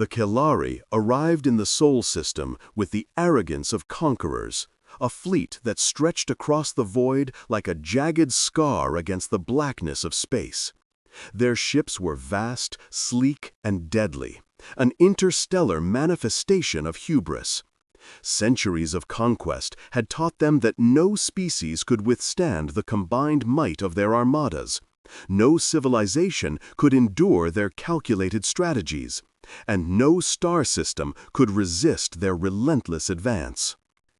The Kelari arrived in the Sol system with the arrogance of conquerors, a fleet that stretched across the void like a jagged scar against the blackness of space. Their ships were vast, sleek, and deadly, an interstellar manifestation of hubris. Centuries of conquest had taught them that no species could withstand the combined might of their armadas. No civilization could endure their calculated strategies, and no star system could resist their relentless advance.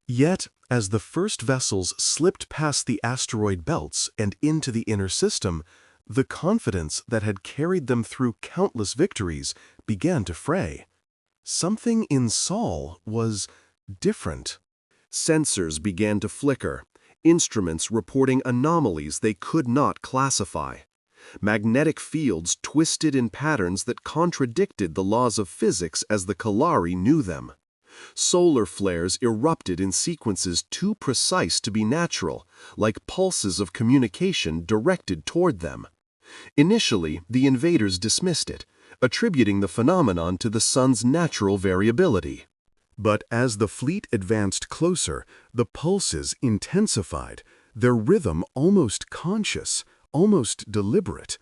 Yet, as the first vessels slipped past the asteroid belts and into the inner system, the confidence that had carried them through countless victories began to fray. Something in Sol was different. Sensors began to flicker, instruments reporting anomalies they could not classify. Magnetic fields twisted in patterns that contradicted the laws of physics as the Kelari knew them. Solar flares erupted in sequences too precise to be natural, like pulses of communication directed toward them. Initially, the invaders dismissed it, attributing the phenomenon to the sun's natural variability. But as the fleet advanced closer, the pulses intensified, their rhythm almost conscious, almost deliberate.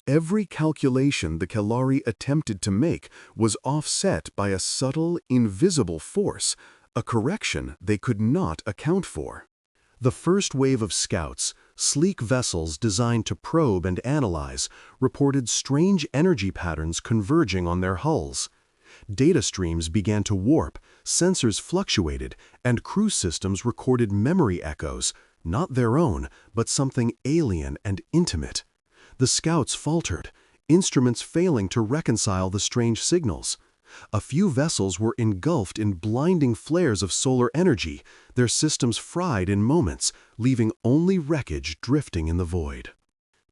Every calculation the Kelari attempted to make was offset by a subtle, invisible force, a correction they could not account for. The first wave of scouts, sleek vessels designed to probe and analyze, reported strange energy patterns converging on their hulls. Data streams began to warp, sensors fluctuated, and crew systems recorded memory echoes, not their own, but something alien and intimate. The scouts faltered, instruments failing to reconcile the strange signals. A few vessels were engulfed in blinding flares of solar energy, their systems fried in moments, leaving only wreckage drifting in the void.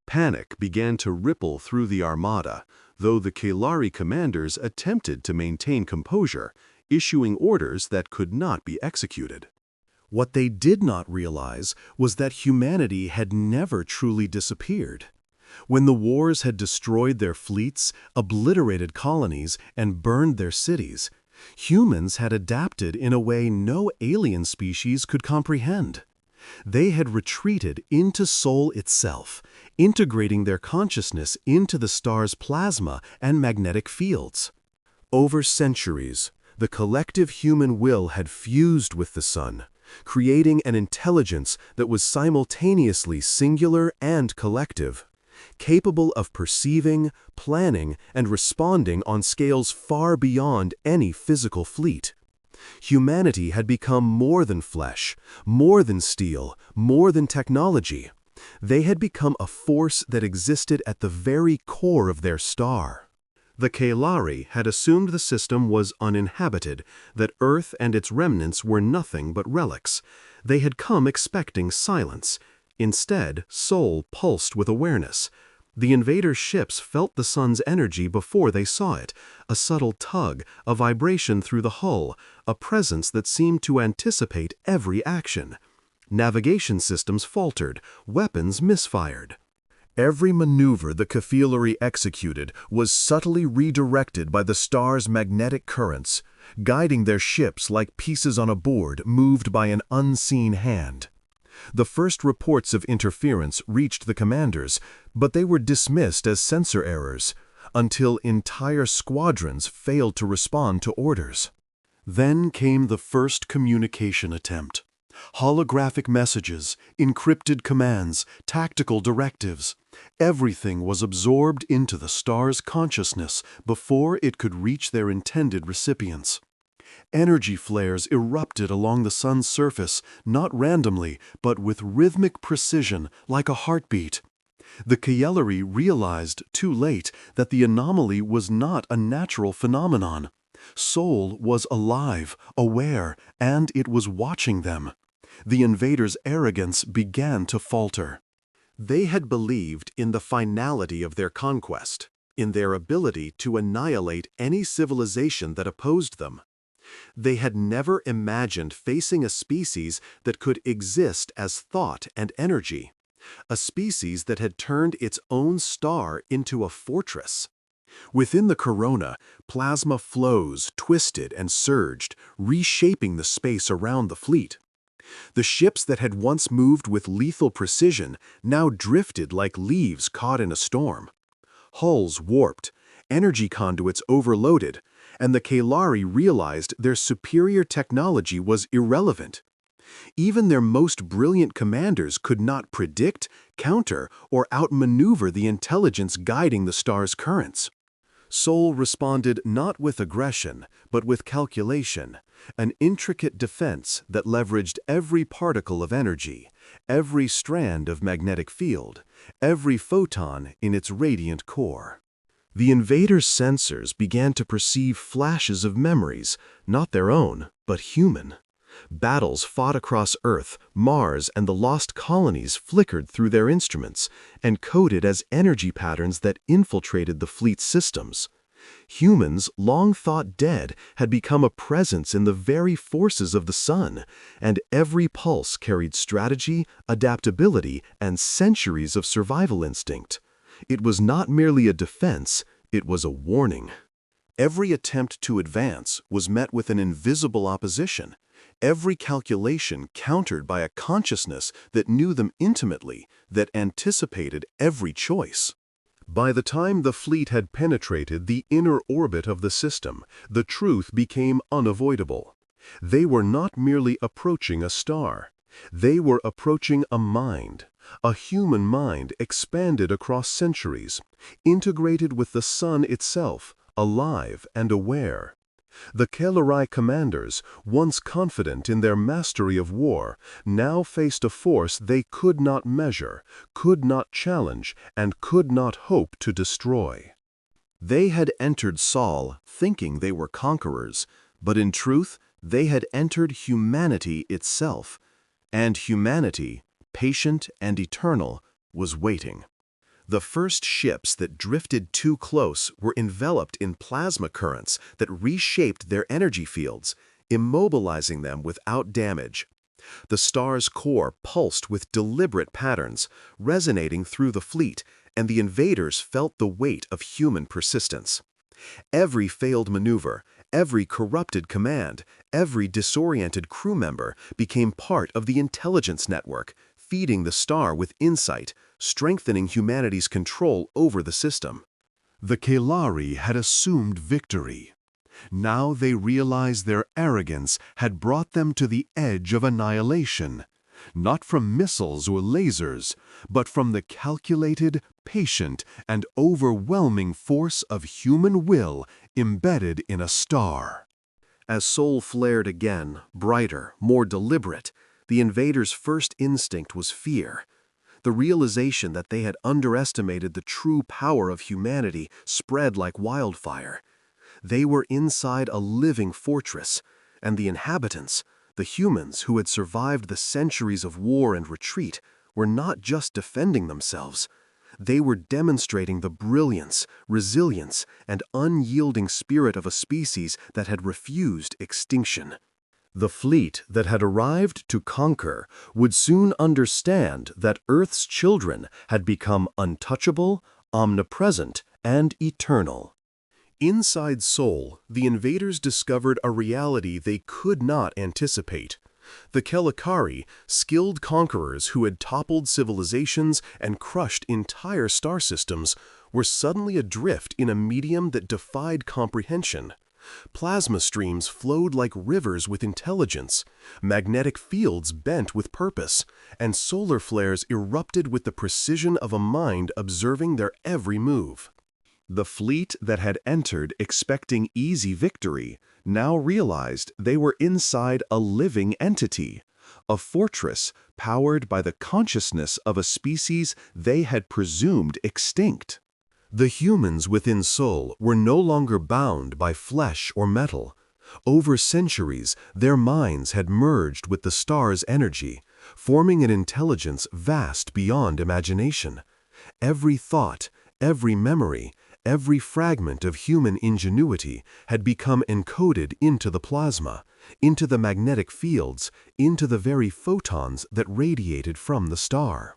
Panic began to ripple through the armada, though the Kelari commanders attempted to maintain composure, issuing orders that could not be executed. What they did not realize was that humanity had never truly disappeared. When the wars had destroyed their fleets, obliterated colonies, and burned their cities, humans had adapted in a way no alien species could comprehend. They had retreated into Sol itself, integrating their consciousness into the star's plasma and magnetic fields. Over centuries, the collective human will had fused with the sun, creating an intelligence that was simultaneously singular and collective, capable of perceiving, planning, and responding on scales far beyond any physical fleet. Humanity had become more than flesh, more than steel, more than technology. They had become a force that existed at the very core of their star. The Kelari had assumed the system was uninhabited, that Earth and its remnants were nothing but relics. They had come expecting silence. Instead, Sol pulsed with awareness. The invader ships felt the sun's energy before they saw it, a subtle tug, a vibration through the hull, a presence that seemed to anticipate every action. Navigation systems faltered, weapons misfired. Every maneuver the Kelari executed was subtly redirected by the star's magnetic currents, guiding their ships like pieces on a board moved by an unseen hand. The first reports of interference reached the commanders, but they were dismissed as sensor errors, until entire squadrons failed to respond to orders. Then came the first communication attempt. Holographic messages, encrypted commands, tactical directives. Everything was absorbed into the star's consciousness before it could reach their intended recipients. Energy flares erupted along the sun's surface, not randomly, but with rhythmic precision, like a heartbeat. The Kelari realized, too late, that the anomaly was not a natural phenomenon. Sol was alive, aware, and it was watching them. The invaders' arrogance began to falter. They had believed in the finality of their conquest, in their ability to annihilate any civilization that opposed them. They had never imagined facing a species that could exist as thought and energy, a species that had turned its own star into a fortress. Within the corona, plasma flows, twisted and surged, reshaping the space around the fleet. The ships that had once moved with lethal precision now drifted like leaves caught in a storm. Hulls warped, energy conduits overloaded, and the Kalari realized their superior technology was irrelevant. Even their most brilliant commanders could not predict, counter, or outmaneuver the intelligence guiding the star's currents. Sol responded not with aggression, but with calculation, an intricate defense that leveraged every particle of energy, every strand of magnetic field, every photon in its radiant core. The invaders' sensors began to perceive flashes of memories, not their own, but human. Battles fought across Earth, Mars, and the lost colonies flickered through their instruments, encoded as energy patterns that infiltrated the fleet's systems. Humans, long thought dead, had become a presence in the very forces of the sun, and every pulse carried strategy, adaptability, and centuries of survival instinct. It was not merely a defense, it was a warning. Every attempt to advance was met with an invisible opposition. Every calculation countered by a consciousness that knew them intimately, that anticipated every choice. By the time the fleet had penetrated the inner orbit of the system, the truth became unavoidable. They were not merely approaching a star. They were approaching a human mind expanded across centuries, integrated with the sun itself, alive and aware. The Kalari commanders, once confident in their mastery of war, now faced a force they could not measure, could not challenge, and could not hope to destroy. They had entered Sol thinking they were conquerors, but in truth, they had entered humanity itself, and humanity, patient and eternal, was waiting. The first ships that drifted too close were enveloped in plasma currents that reshaped their energy fields, immobilizing them without damage. The star's core pulsed with deliberate patterns, resonating through the fleet, and the invaders felt the weight of human persistence. Every failed maneuver, every corrupted command, every disoriented crew member became part of the intelligence network, feeding the star with insight, strengthening humanity's control over the system. The Kalari had assumed victory. Now they realized their arrogance had brought them to the edge of annihilation, not from missiles or lasers, but from the calculated, patient, and overwhelming force of human will embedded in a star. As Sol flared again, brighter, more deliberate, the invaders' first instinct was fear. The realization that they had underestimated the true power of humanity spread like wildfire. They were inside a living fortress, and the inhabitants, the humans who had survived the centuries of war and retreat, were not just defending themselves. They were demonstrating the brilliance, resilience, and unyielding spirit of a species that had refused extinction. The fleet that had arrived to conquer would soon understand that Earth's children had become untouchable, omnipresent, and eternal. Inside Sol, the invaders discovered a reality they could not anticipate. The Kalari, skilled conquerors who had toppled civilizations and crushed entire star systems, were suddenly adrift in a medium that defied comprehension. Plasma streams flowed like rivers with intelligence, magnetic fields bent with purpose, and solar flares erupted with the precision of a mind observing their every move. The fleet that had entered expecting easy victory now realized they were inside a living entity, a fortress powered by the consciousness of a species they had presumed extinct. The humans within Sol were no longer bound by flesh or metal. Over centuries, their minds had merged with the star's energy, forming an intelligence vast beyond imagination. Every thought, every memory, every fragment of human ingenuity had become encoded into the plasma, into the magnetic fields, into the very photons that radiated from the star.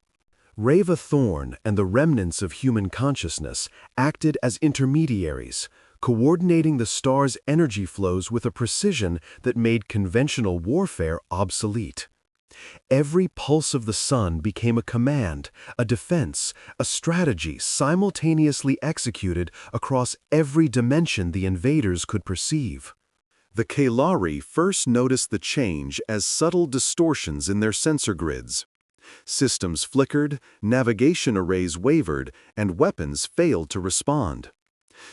Reva Thorn and the remnants of human consciousness acted as intermediaries, coordinating the star's energy flows with a precision that made conventional warfare obsolete. Every pulse of the sun became a command, a defense, a strategy simultaneously executed across every dimension the invaders could perceive. The Kalari first noticed the change as subtle distortions in their sensor grids. Systems flickered, navigation arrays wavered, and weapons failed to respond.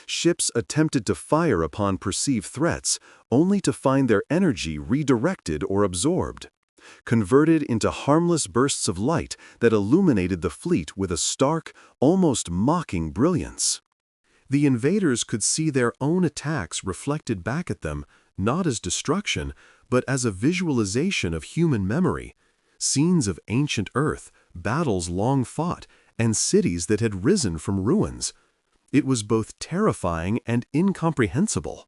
Ships attempted to fire upon perceived threats, only to find their energy redirected or absorbed, converted into harmless bursts of light that illuminated the fleet with a stark, almost mocking brilliance. The invaders could see their own attacks reflected back at them, not as destruction, but as a visualization of human memory, scenes of ancient Earth, battles long fought, and cities that had risen from ruins. It was both terrifying and incomprehensible.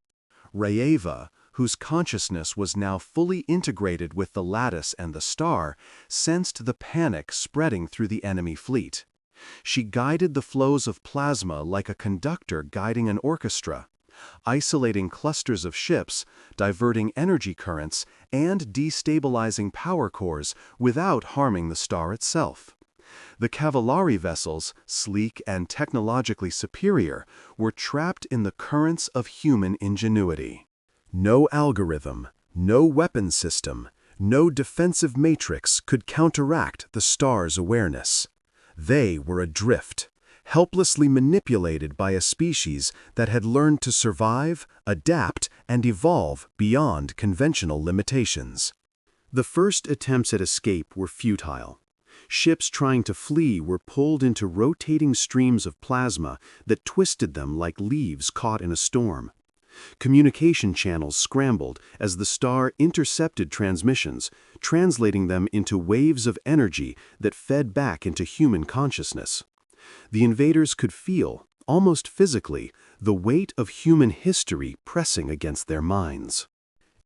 Raeva, whose consciousness was now fully integrated with the lattice and the star, sensed the panic spreading through the enemy fleet. She guided the flows of plasma like a conductor guiding an orchestra, isolating clusters of ships, diverting energy currents, and destabilizing power cores without harming the star itself. The Cavallari vessels, sleek and technologically superior, were trapped in the currents of human ingenuity. No algorithm, no weapon system, no defensive matrix could counteract the star's awareness. They were adrift, helplessly manipulated by a species that had learned to survive, adapt, and evolve beyond conventional limitations. The first attempts at escape were futile. Ships trying to flee were pulled into rotating streams of plasma that twisted them like leaves caught in a storm. Communication channels scrambled as the star intercepted transmissions, translating them into waves of energy that fed back into human consciousness. The invaders could feel, almost physically, the weight of human history pressing against their minds.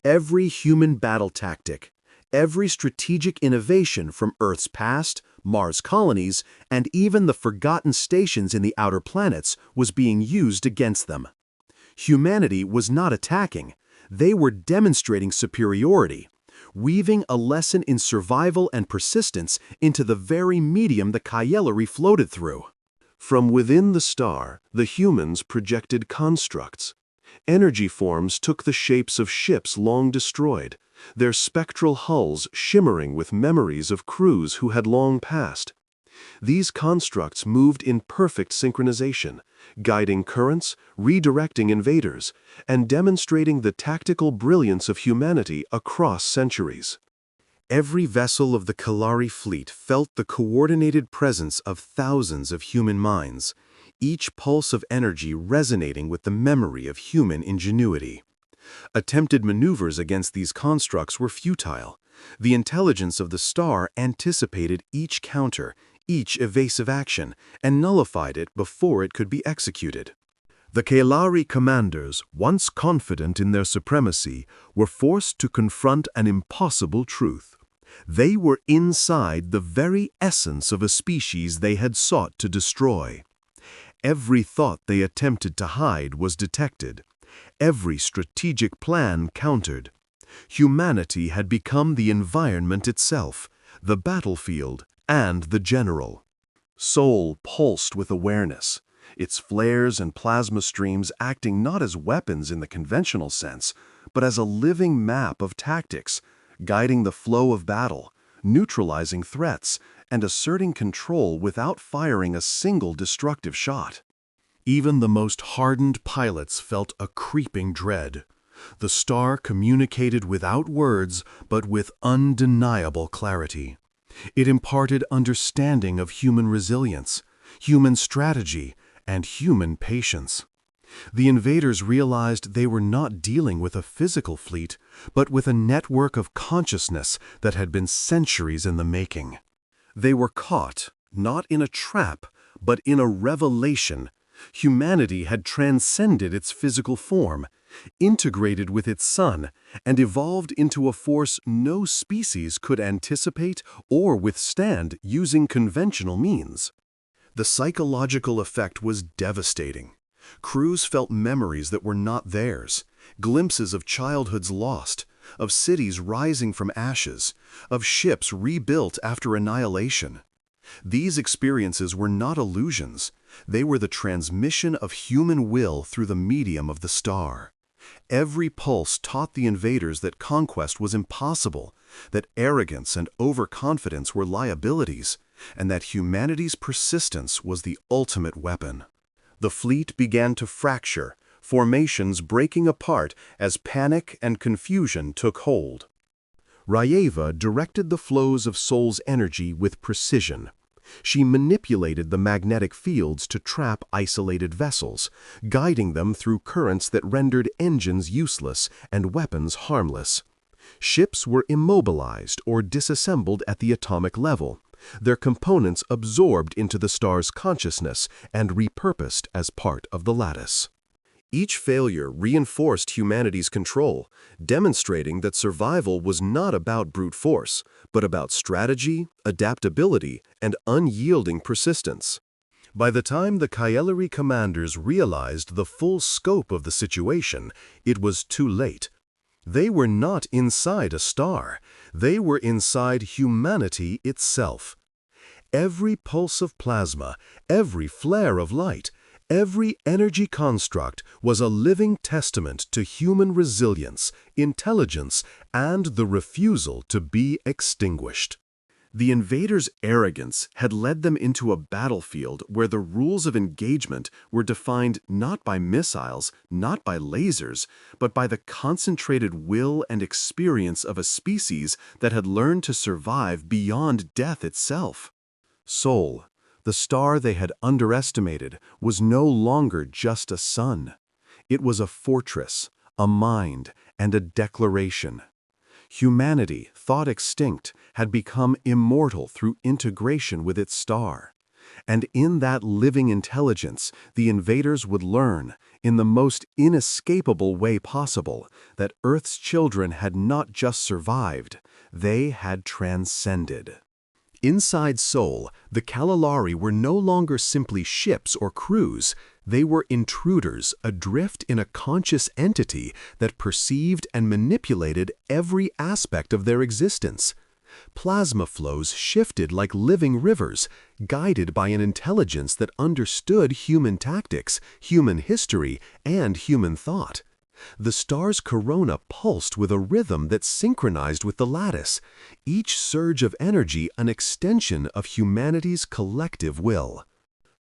Every human battle tactic, every strategic innovation from Earth's past, Mars colonies, and even the forgotten stations in the outer planets was being used against them. Humanity was not attacking. They were demonstrating superiority, weaving a lesson in survival and persistence into the very medium the Cayellari floated through. From within the star, the humans projected constructs. Energy forms took the shapes of ships long destroyed, their spectral hulls shimmering with memories of crews who had long passed. These constructs moved in perfect synchronization, guiding currents, redirecting invaders, and demonstrating the tactical brilliance of humanity across centuries. Every vessel of the Kalari fleet felt the coordinated presence of thousands of human minds, each pulse of energy resonating with the memory of human ingenuity. Attempted maneuvers against these constructs were futile. The intelligence of the star anticipated each counter, each evasive action, and nullified it before it could be executed. The Kalari commanders, once confident in their supremacy, were forced to confront an impossible truth. They were inside the very essence of a species they had sought to destroy. Every thought they attempted to hide was detected. Every strategic plan countered. Humanity had become the environment itself, the battlefield, and the general. Soul pulsed with awareness, its flares and plasma streams acting not as weapons in the conventional sense, but as a living map of tactics, guiding the flow of battle, neutralizing threats, and asserting control without firing a single destructive shot. Even the most hardened pilots felt a creeping dread. The star communicated without words, but with undeniable clarity. It imparted understanding of human resilience, human strategy, and human patience. The invaders realized they were not dealing with a physical fleet, but with a network of consciousness that had been centuries in the making. They were caught, not in a trap, but in a revelation. Humanity had transcended its physical form. integrated with its sun, and evolved into a force no species could anticipate or withstand using conventional means. The psychological effect was devastating. Crews felt memories that were not theirs, glimpses of childhoods lost, of cities rising from ashes, of ships rebuilt after annihilation. These experiences were not illusions. They were the transmission of human will through the medium of the star. Every pulse taught the invaders that conquest was impossible, that arrogance and overconfidence were liabilities, and that humanity's persistence was the ultimate weapon. The fleet began to fracture, formations breaking apart as panic and confusion took hold. Rayeva directed the flows of Sol's energy with precision. She manipulated the magnetic fields to trap isolated vessels, guiding them through currents that rendered engines useless and weapons harmless. Ships were immobilized or disassembled at the atomic level, their components absorbed into the star's consciousness and repurposed as part of the lattice. Each failure reinforced humanity's control, demonstrating that survival was not about brute force, but about strategy, adaptability, and unyielding persistence. By the time the Kaeleri commanders realized the full scope of the situation, it was too late. They were not inside a star. They were inside humanity itself. Every pulse of plasma, every flare of light, every energy construct was a living testament to human resilience, intelligence, and the refusal to be extinguished. The invaders' arrogance had led them into a battlefield where the rules of engagement were defined not by missiles, not by lasers, but by the concentrated will and experience of a species that had learned to survive beyond death itself. Sol, the star they had underestimated, was no longer just a sun. It was a fortress, a mind, and a declaration. Humanity, thought extinct, had become immortal through integration with its star. And in that living intelligence, the invaders would learn, in the most inescapable way possible, that Earth's children had not just survived, they had transcended. Inside Sol, the Kaeleri were no longer simply ships or crews. They were intruders adrift in a conscious entity that perceived and manipulated every aspect of their existence. Plasma flows shifted like living rivers, guided by an intelligence that understood human tactics, human history, and human thought. The star's corona pulsed with a rhythm that synchronized with the lattice, each surge of energy an extension of humanity's collective will.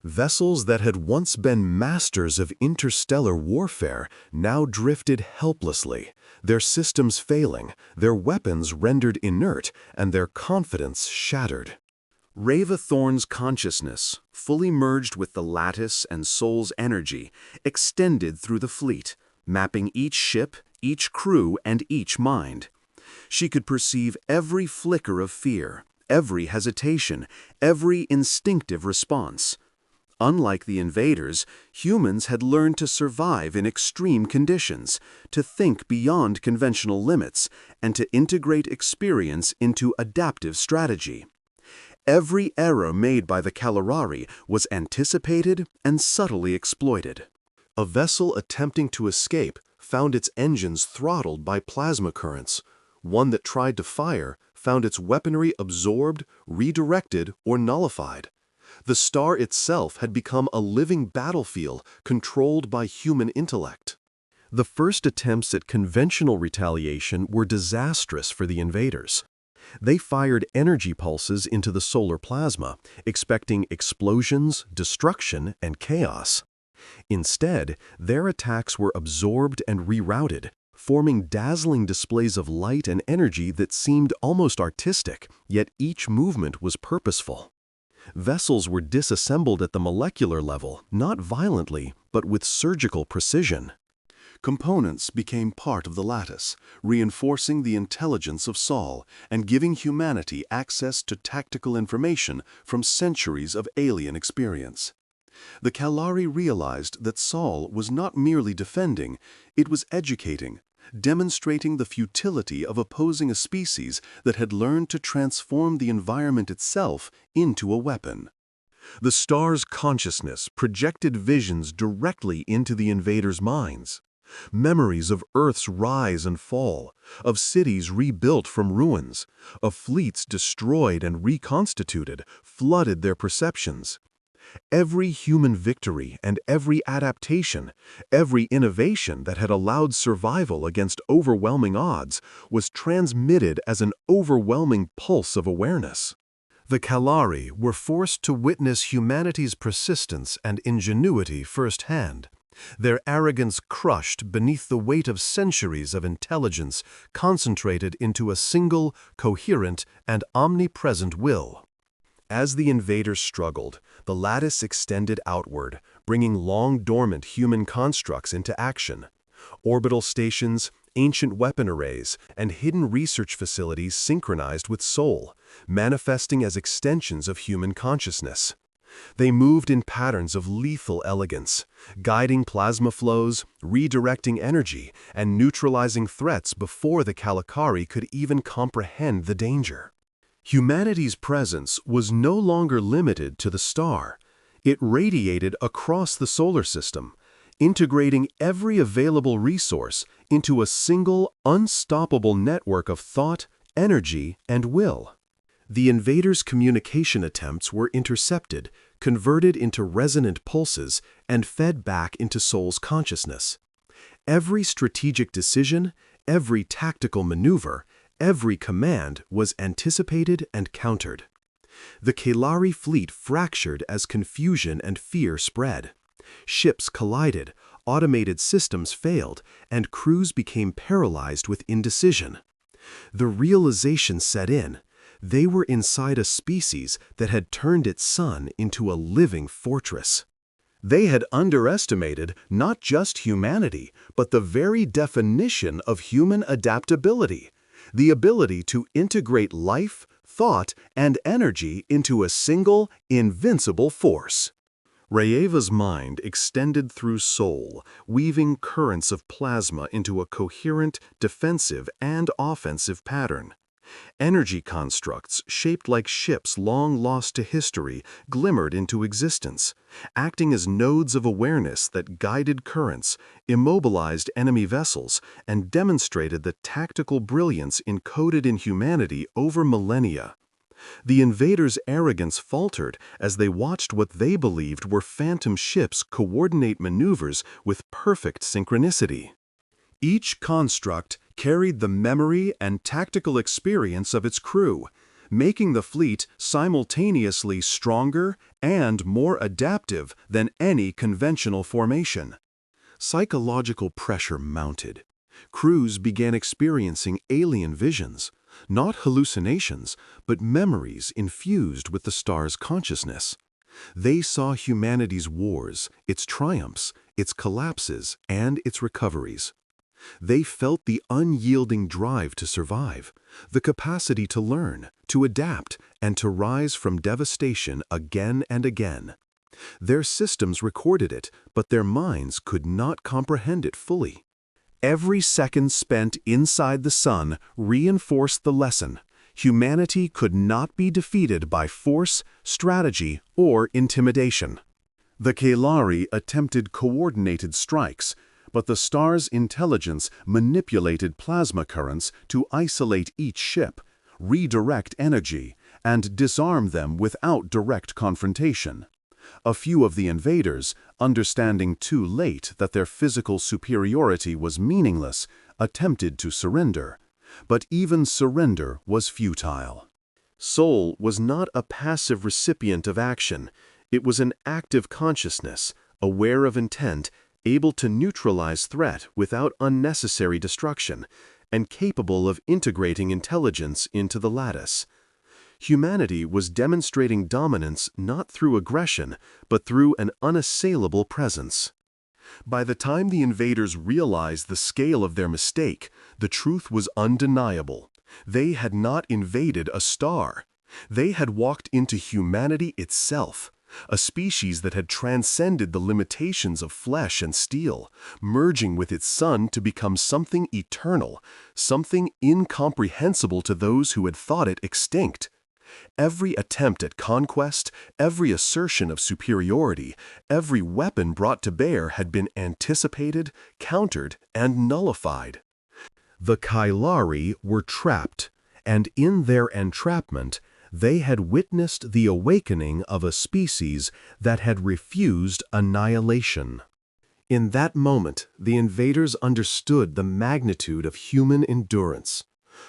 Vessels that had once been masters of interstellar warfare now drifted helplessly, their systems failing, their weapons rendered inert, and their confidence shattered. Reva Thorn's consciousness, fully merged with the lattice and Sol's energy, extended through the fleet, mapping each ship, each crew, and each mind. She could perceive every flicker of fear, every hesitation, every instinctive response. Unlike the invaders, humans had learned to survive in extreme conditions, to think beyond conventional limits, and to integrate experience into adaptive strategy. Every error made by the Kaeleri was anticipated and subtly exploited. A vessel attempting to escape found its engines throttled by plasma currents. One that tried to fire found its weaponry absorbed, redirected, or nullified. The star itself had become a living battlefield controlled by human intellect. The first attempts at conventional retaliation were disastrous for the invaders. They fired energy pulses into the solar plasma, expecting explosions, destruction, and chaos. Instead, their attacks were absorbed and rerouted, forming dazzling displays of light and energy that seemed almost artistic, yet each movement was purposeful. Vessels were disassembled at the molecular level, not violently, but with surgical precision. Components became part of the lattice, reinforcing the intelligence of Sol and giving humanity access to tactical information from centuries of alien experience. The Kalari realized that Saul was not merely defending, it was educating, demonstrating the futility of opposing a species that had learned to transform the environment itself into a weapon. The star's consciousness projected visions directly into the invaders' minds. Memories of Earth's rise and fall, of cities rebuilt from ruins, of fleets destroyed and reconstituted, flooded their perceptions. Every human victory and every adaptation, every innovation that had allowed survival against overwhelming odds was transmitted as an overwhelming pulse of awareness. The Kalari were forced to witness humanity's persistence and ingenuity firsthand, their arrogance crushed beneath the weight of centuries of intelligence concentrated into a single, coherent, and omnipresent will. As the invaders struggled, the lattice extended outward, bringing long-dormant human constructs into action. Orbital stations, ancient weapon arrays, and hidden research facilities synchronized with Soul, manifesting as extensions of human consciousness. They moved in patterns of lethal elegance, guiding plasma flows, redirecting energy, and neutralizing threats before the Kalakari could even comprehend the danger. Humanity's presence was no longer limited to the star. It radiated across the solar system, integrating every available resource into a single, unstoppable network of thought, energy, and will. The invaders' communication attempts were intercepted, converted into resonant pulses, and fed back into Soul's consciousness. Every strategic decision, every tactical maneuver, every command was anticipated and countered. The Kalari fleet fractured as confusion and fear spread. Ships collided, automated systems failed, and crews became paralyzed with indecision. The realization set in. They were inside a species that had turned its sun into a living fortress. They had underestimated not just humanity, but the very definition of human adaptability, the ability to integrate life, thought, and energy into a single, invincible force. Rayeva's mind extended through Soul, weaving currents of plasma into a coherent, defensive, and offensive pattern. Energy constructs, shaped like ships long lost to history, glimmered into existence, acting as nodes of awareness that guided currents, immobilized enemy vessels, and demonstrated the tactical brilliance encoded in humanity over millennia. The invaders' arrogance faltered as they watched what they believed were phantom ships coordinate maneuvers with perfect synchronicity. Each construct carried the memory and tactical experience of its crew, making the fleet simultaneously stronger and more adaptive than any conventional formation. Psychological pressure mounted. Crews began experiencing alien visions, not hallucinations, but memories infused with the star's consciousness. They saw humanity's wars, its triumphs, its collapses, and its recoveries. They felt the unyielding drive to survive, the capacity to learn, to adapt, and to rise from devastation again and again. Their systems recorded it, but their minds could not comprehend it fully. Every second spent inside the sun reinforced the lesson. Humanity could not be defeated by force, strategy, or intimidation. The Kalari attempted coordinated strikes, but the star's intelligence manipulated plasma currents to isolate each ship, redirect energy, and disarm them without direct confrontation. A few of the invaders, understanding too late that their physical superiority was meaningless, attempted to surrender. But even surrender was futile. Soul was not a passive recipient of action. It was an active consciousness, aware of intent, able to neutralize threat without unnecessary destruction, and capable of integrating intelligence into the lattice. Humanity was demonstrating dominance not through aggression, but through an unassailable presence. By the time the invaders realized the scale of their mistake, the truth was undeniable. They had not invaded a star. They had walked into humanity itself, a species that had transcended the limitations of flesh and steel, merging with its sun to become something eternal, something incomprehensible to those who had thought it extinct. Every attempt at conquest, every assertion of superiority, every weapon brought to bear had been anticipated, countered, and nullified. The Kailari were trapped, and in their entrapment, they had witnessed the awakening of a species that had refused annihilation. In that moment, the invaders understood the magnitude of human endurance.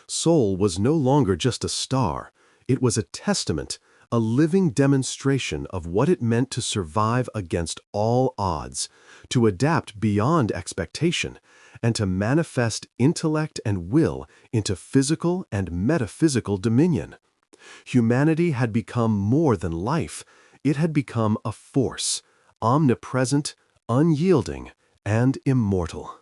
Sol was no longer just a star. It was a testament, a living demonstration of what it meant to survive against all odds, to adapt beyond expectation, and to manifest intellect and will into physical and metaphysical dominion. Humanity had become more than life. It had become a force, omnipresent, unyielding, and immortal.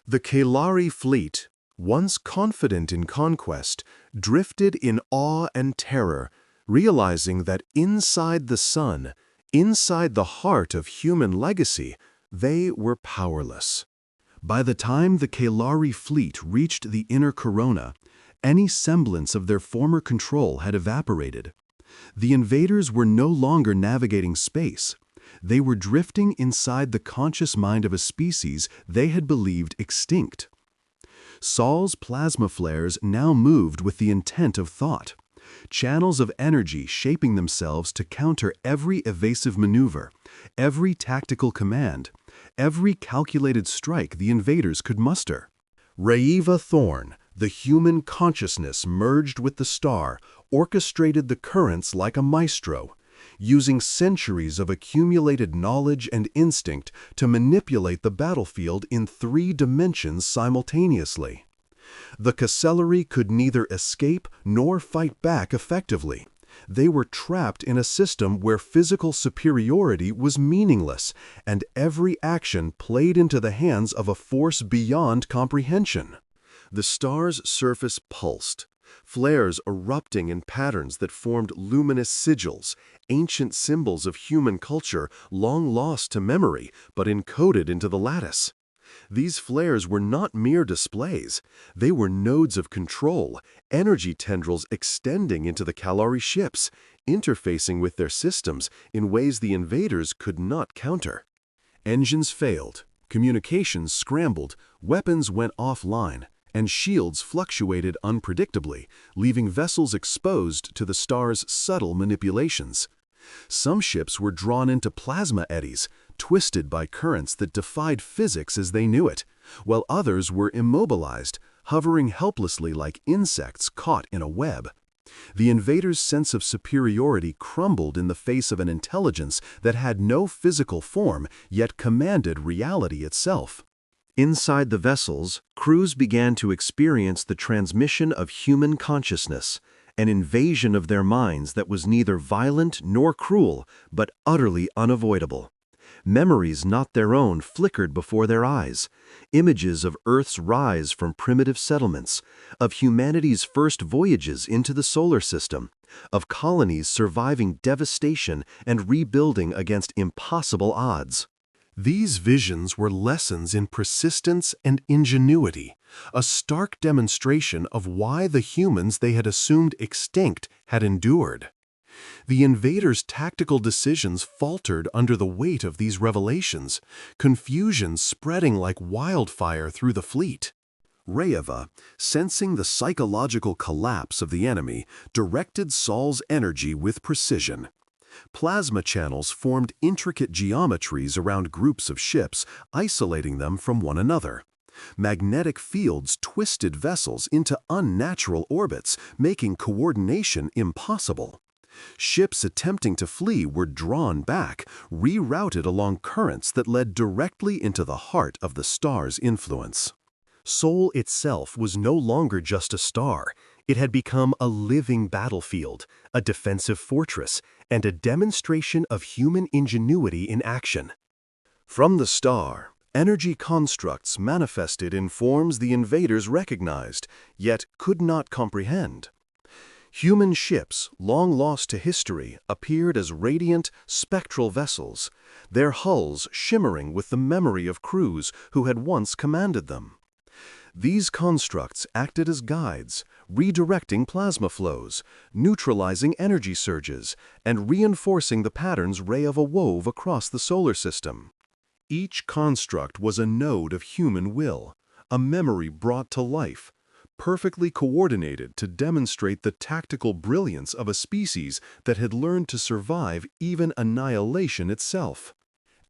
The Kailari fleet, once confident in conquest, drifted in awe and terror, realizing that inside the sun, inside the heart of human legacy, they were powerless. By the time the Kailari fleet reached the inner corona, any semblance of their former control had evaporated. The invaders were no longer navigating space. They were drifting inside the conscious mind of a species they had believed extinct. Sol's plasma flares now moved with the intent of thought, channels of energy shaping themselves to counter every evasive maneuver, every tactical command, every calculated strike the invaders could muster. Raiva Thorn, the human consciousness merged with the star, orchestrated the currents like a maestro, using centuries of accumulated knowledge and instinct to manipulate the battlefield in 3 dimensions simultaneously. The Kaselari could neither escape nor fight back effectively. They were trapped in a system where physical superiority was meaningless, and every action played into the hands of a force beyond comprehension. The star's surface pulsed, flares erupting in patterns that formed luminous sigils, ancient symbols of human culture long lost to memory but encoded into the lattice. These flares were not mere displays. They were nodes of control, energy tendrils extending into the Kailari ships, interfacing with their systems in ways the invaders could not counter. Engines failed, communications scrambled, weapons went offline, and shields fluctuated unpredictably, leaving vessels exposed to the star's subtle manipulations. Some ships were drawn into plasma eddies, twisted by currents that defied physics as they knew it, while others were immobilized, hovering helplessly like insects caught in a web. The invaders' sense of superiority crumbled in the face of an intelligence that had no physical form, yet commanded reality itself. Inside the vessels, crews began to experience the transmission of human consciousness, an invasion of their minds that was neither violent nor cruel, but utterly unavoidable. Memories not their own flickered before their eyes, images of Earth's rise from primitive settlements, of humanity's first voyages into the solar system, of colonies surviving devastation and rebuilding against impossible odds. These visions were lessons in persistence and ingenuity, a stark demonstration of why the humans they had assumed extinct had endured. The invaders' tactical decisions faltered under the weight of these revelations, confusion spreading like wildfire through the fleet. Raiva, sensing the psychological collapse of the enemy, directed Sol's energy with precision. Plasma channels formed intricate geometries around groups of ships, isolating them from one another. Magnetic fields twisted vessels into unnatural orbits, making coordination impossible. Ships attempting to flee were drawn back, rerouted along currents that led directly into the heart of the star's influence. Sol itself was no longer just a star. It had become a living battlefield, a defensive fortress, and a demonstration of human ingenuity in action. From the star, energy constructs manifested in forms the invaders recognized, yet could not comprehend. Human ships, long lost to history, appeared as radiant, spectral vessels, their hulls shimmering with the memory of crews who had once commanded them. These constructs acted as guides, redirecting plasma flows, neutralizing energy surges, and reinforcing the patterns Rayeva wove across the solar system. Each construct was a node of human will, a memory brought to life, perfectly coordinated to demonstrate the tactical brilliance of a species that had learned to survive even annihilation itself.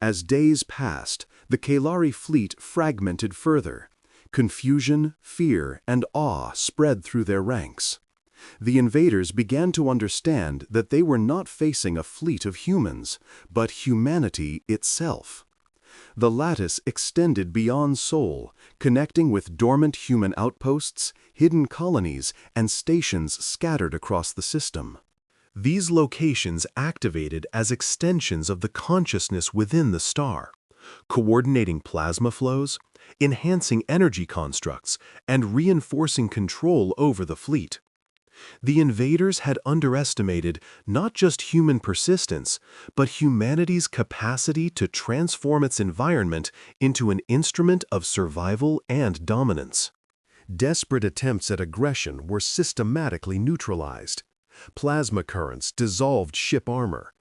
As days passed, the Kalari fleet fragmented further. Confusion, fear, and awe spread through their ranks. The invaders began to understand that they were not facing a fleet of humans, but humanity itself. The lattice extended beyond Sol, connecting with dormant human outposts, hidden colonies, and stations scattered across the system. These locations activated as extensions of the consciousness within the star, coordinating plasma flows, enhancing energy constructs, and reinforcing control over the fleet. The invaders had underestimated not just human persistence, but humanity's capacity to transform its environment into an instrument of survival and dominance. Desperate attempts at aggression were systematically neutralized. Plasma currents dissolved ship armor.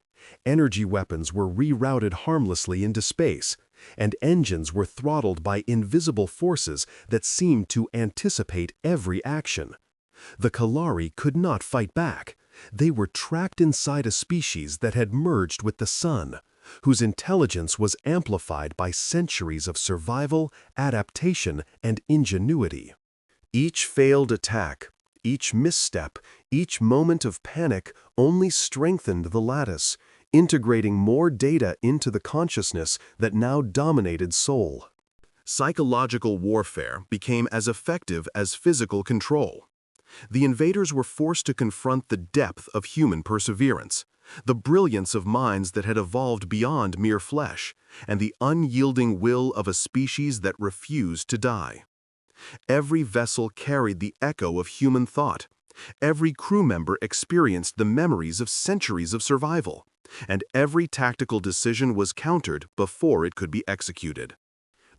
Energy weapons were rerouted harmlessly into space, and engines were throttled by invisible forces that seemed to anticipate every action. The Kalari could not fight back. They were trapped inside a species that had merged with the sun, whose intelligence was amplified by centuries of survival, adaptation, and ingenuity. Each failed attack, each misstep, each moment of panic only strengthened the lattice, integrating more data into the consciousness that now dominated Sol. Psychological warfare became as effective as physical control. The invaders were forced to confront the depth of human perseverance, the brilliance of minds that had evolved beyond mere flesh, and the unyielding will of a species that refused to die. Every vessel carried the echo of human thought. Every crew member experienced the memories of centuries of survival, and every tactical decision was countered before it could be executed.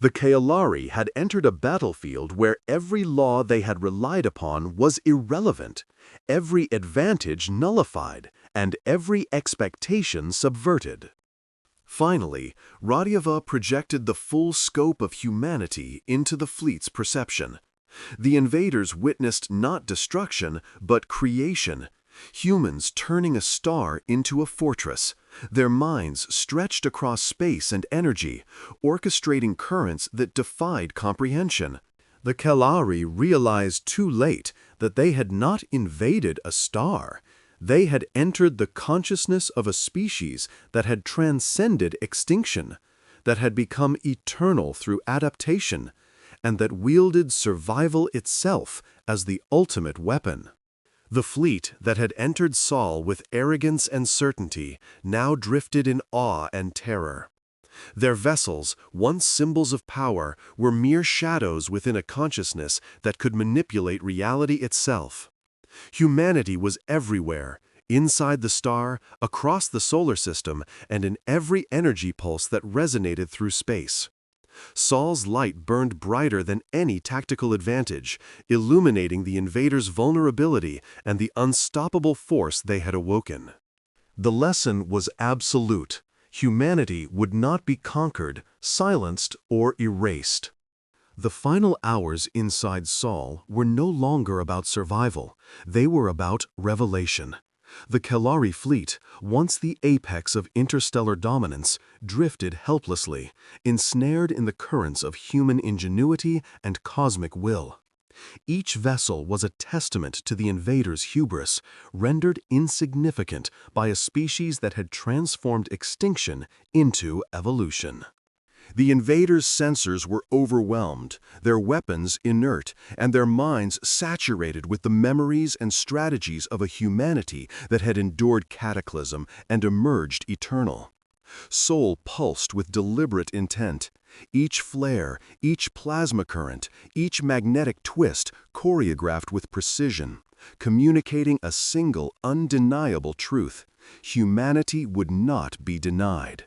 The Kalari had entered a battlefield where every law they had relied upon was irrelevant, every advantage nullified, and every expectation subverted. Finally, Rayeva projected the full scope of humanity into the fleet's perception. The invaders witnessed not destruction, but creation. Humans turning a star into a fortress, their minds stretched across space and energy, orchestrating currents that defied comprehension. The Kalari realized too late that they had not invaded a star. They had entered the consciousness of a species that had transcended extinction, that had become eternal through adaptation, and that wielded survival itself as the ultimate weapon. The fleet that had entered Sol with arrogance and certainty now drifted in awe and terror. Their vessels, once symbols of power, were mere shadows within a consciousness that could manipulate reality itself. Humanity was everywhere, inside the star, across the solar system, and in every energy pulse that resonated through space. Sol's light burned brighter than any tactical advantage, illuminating the invaders' vulnerability and the unstoppable force they had awoken. The lesson was absolute. Humanity would not be conquered, silenced, or erased. The final hours inside Sol were no longer about survival. They were about revelation. The Kalari fleet, once the apex of interstellar dominance, drifted helplessly, ensnared in the currents of human ingenuity and cosmic will. Each vessel was a testament to the invaders' hubris, rendered insignificant by a species that had transformed extinction into evolution. The invaders' sensors were overwhelmed, their weapons inert, and their minds saturated with the memories and strategies of a humanity that had endured cataclysm and emerged eternal. Sol pulsed with deliberate intent. Each flare, each plasma current, each magnetic twist choreographed with precision, communicating a single undeniable truth: humanity would not be denied.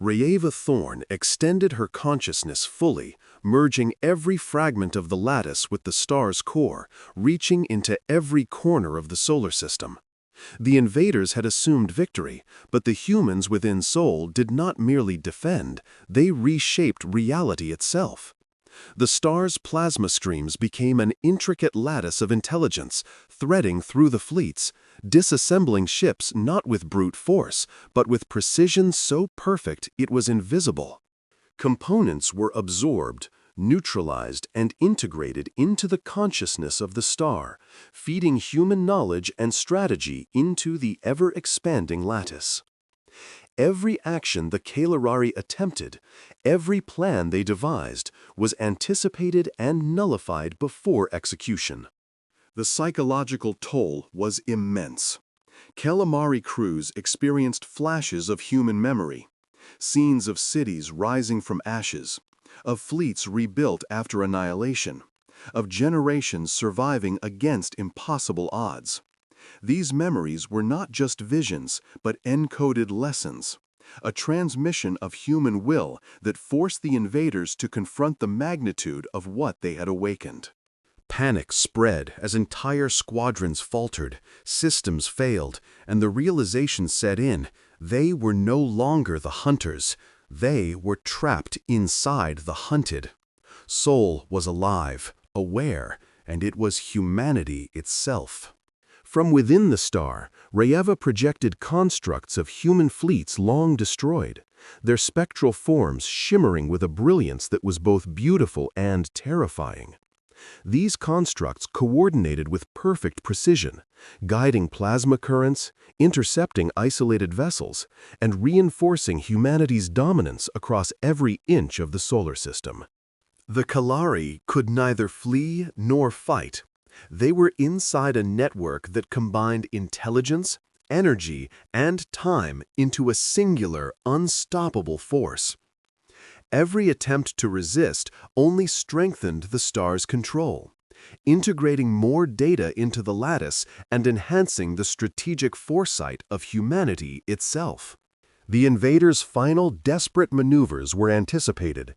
Rayeva Thorn extended her consciousness fully, merging every fragment of the lattice with the star's core, reaching into every corner of the solar system. The invaders had assumed victory, but the humans within Sol did not merely defend, they reshaped reality itself. The star's plasma streams became an intricate lattice of intelligence, threading through the fleets, disassembling ships not with brute force, but with precision so perfect it was invisible. Components were absorbed, neutralized, and integrated into the consciousness of the star, feeding human knowledge and strategy into the ever-expanding lattice. Every action the Kalerari attempted, every plan they devised, was anticipated and nullified before execution. The psychological toll was immense. Calamari crews experienced flashes of human memory, scenes of cities rising from ashes, of fleets rebuilt after annihilation, of generations surviving against impossible odds. These memories were not just visions, but encoded lessons, a transmission of human will that forced the invaders to confront the magnitude of what they had awakened. Panic spread as entire squadrons faltered, systems failed, and the realization set in: they were no longer the hunters, they were trapped inside the hunted. Sol was alive, aware, and it was humanity itself. From within the star, Rayeva projected constructs of human fleets long destroyed, their spectral forms shimmering with a brilliance that was both beautiful and terrifying. These constructs coordinated with perfect precision, guiding plasma currents, intercepting isolated vessels, and reinforcing humanity's dominance across every inch of the solar system. The Kalari could neither flee nor fight. They were inside a network that combined intelligence, energy, and time into a singular, unstoppable force. Every attempt to resist only strengthened the star's control, integrating more data into the lattice and enhancing the strategic foresight of humanity itself. The invaders' final desperate maneuvers were anticipated.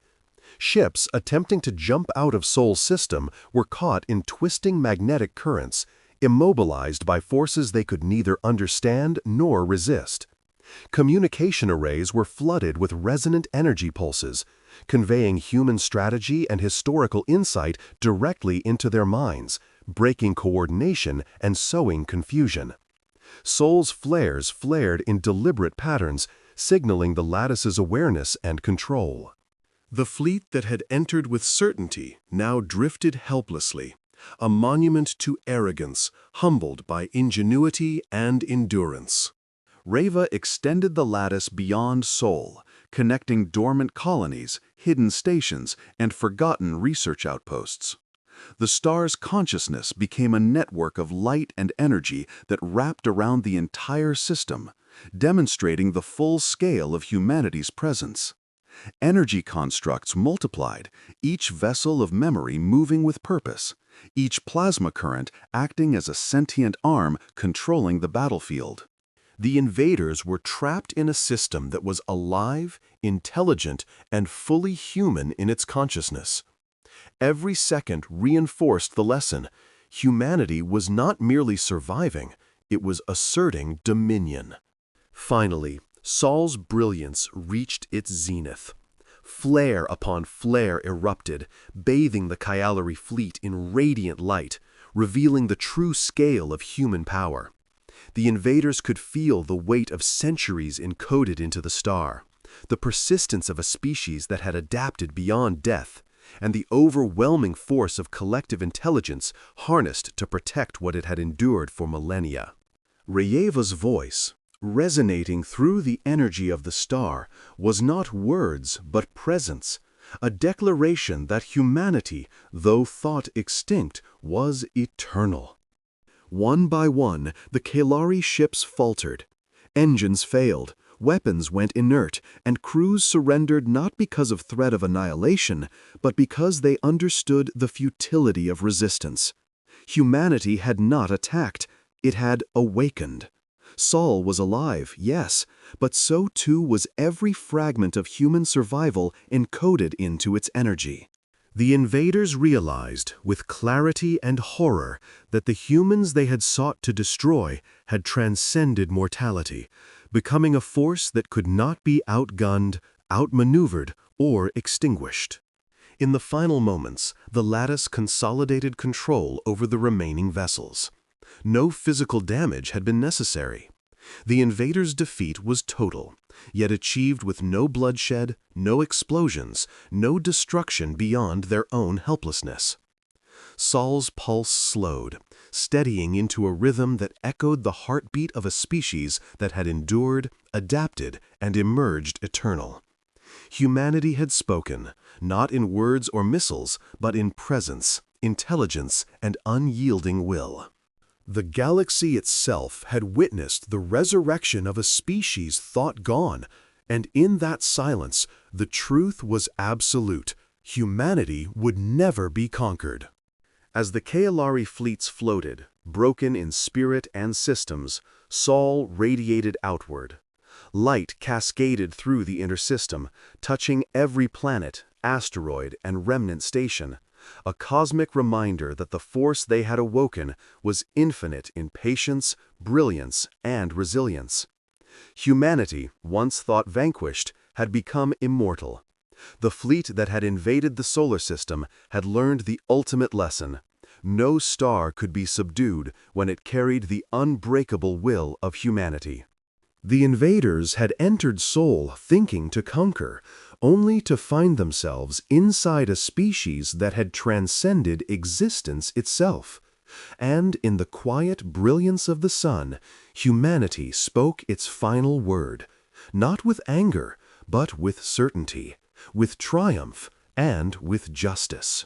Ships attempting to jump out of Sol's system were caught in twisting magnetic currents, immobilized by forces they could neither understand nor resist. Communication arrays were flooded with resonant energy pulses, conveying human strategy and historical insight directly into their minds, breaking coordination and sowing confusion. Sol's flares flared in deliberate patterns, signaling the lattice's awareness and control. The fleet that had entered with certainty now drifted helplessly, a monument to arrogance, humbled by ingenuity and endurance. Reva extended the lattice beyond Sol, connecting dormant colonies, hidden stations, and forgotten research outposts. The star's consciousness became a network of light and energy that wrapped around the entire system, demonstrating the full scale of humanity's presence. Energy constructs multiplied, each vessel of memory moving with purpose, each plasma current acting as a sentient arm controlling the battlefield. The invaders were trapped in a system that was alive, intelligent, and fully human in its consciousness. Every second reinforced the lesson: humanity was not merely surviving, it was asserting dominion. Finally, Sol's brilliance reached its zenith. Flare upon flare erupted, bathing the Kyalari fleet in radiant light, revealing the true scale of human power. The invaders could feel the weight of centuries encoded into the star, the persistence of a species that had adapted beyond death, and the overwhelming force of collective intelligence harnessed to protect what it had endured for millennia. Rayeva's voice, resonating through the energy of the star, was not words but presence, a declaration that humanity, though thought extinct, was eternal. One by one, the Kalari ships faltered. Engines failed, weapons went inert, and crews surrendered not because of threat of annihilation, but because they understood the futility of resistance. Humanity had not attacked, it had awakened. Sol was alive, yes, but so too was every fragment of human survival encoded into its energy. The invaders realized, with clarity and horror, that the humans they had sought to destroy had transcended mortality, becoming a force that could not be outgunned, outmaneuvered, or extinguished. In the final moments, the lattice consolidated control over the remaining vessels. No physical damage had been necessary. The invaders' defeat was total, yet achieved with no bloodshed, no explosions, no destruction beyond their own helplessness. Sol's pulse slowed, steadying into a rhythm that echoed the heartbeat of a species that had endured, adapted, and emerged eternal. Humanity had spoken, not in words or missiles, but in presence, intelligence, and unyielding will. The galaxy itself had witnessed the resurrection of a species thought gone, and in that silence, the truth was absolute. Humanity would never be conquered. As the Kaelari fleets floated, broken in spirit and systems, Sol radiated outward. Light cascaded through the inner system, touching every planet, asteroid, and remnant station, a cosmic reminder that the force they had awoken was infinite in patience, brilliance, and resilience. Humanity, once thought vanquished, had become immortal. The fleet that had invaded the solar system had learned the ultimate lesson. No star could be subdued when it carried the unbreakable will of humanity. The invaders had entered Sol thinking to conquer, only to find themselves inside a species that had transcended existence itself. And in the quiet brilliance of the sun, humanity spoke its final word, not with anger, but with certainty, with triumph, and with justice.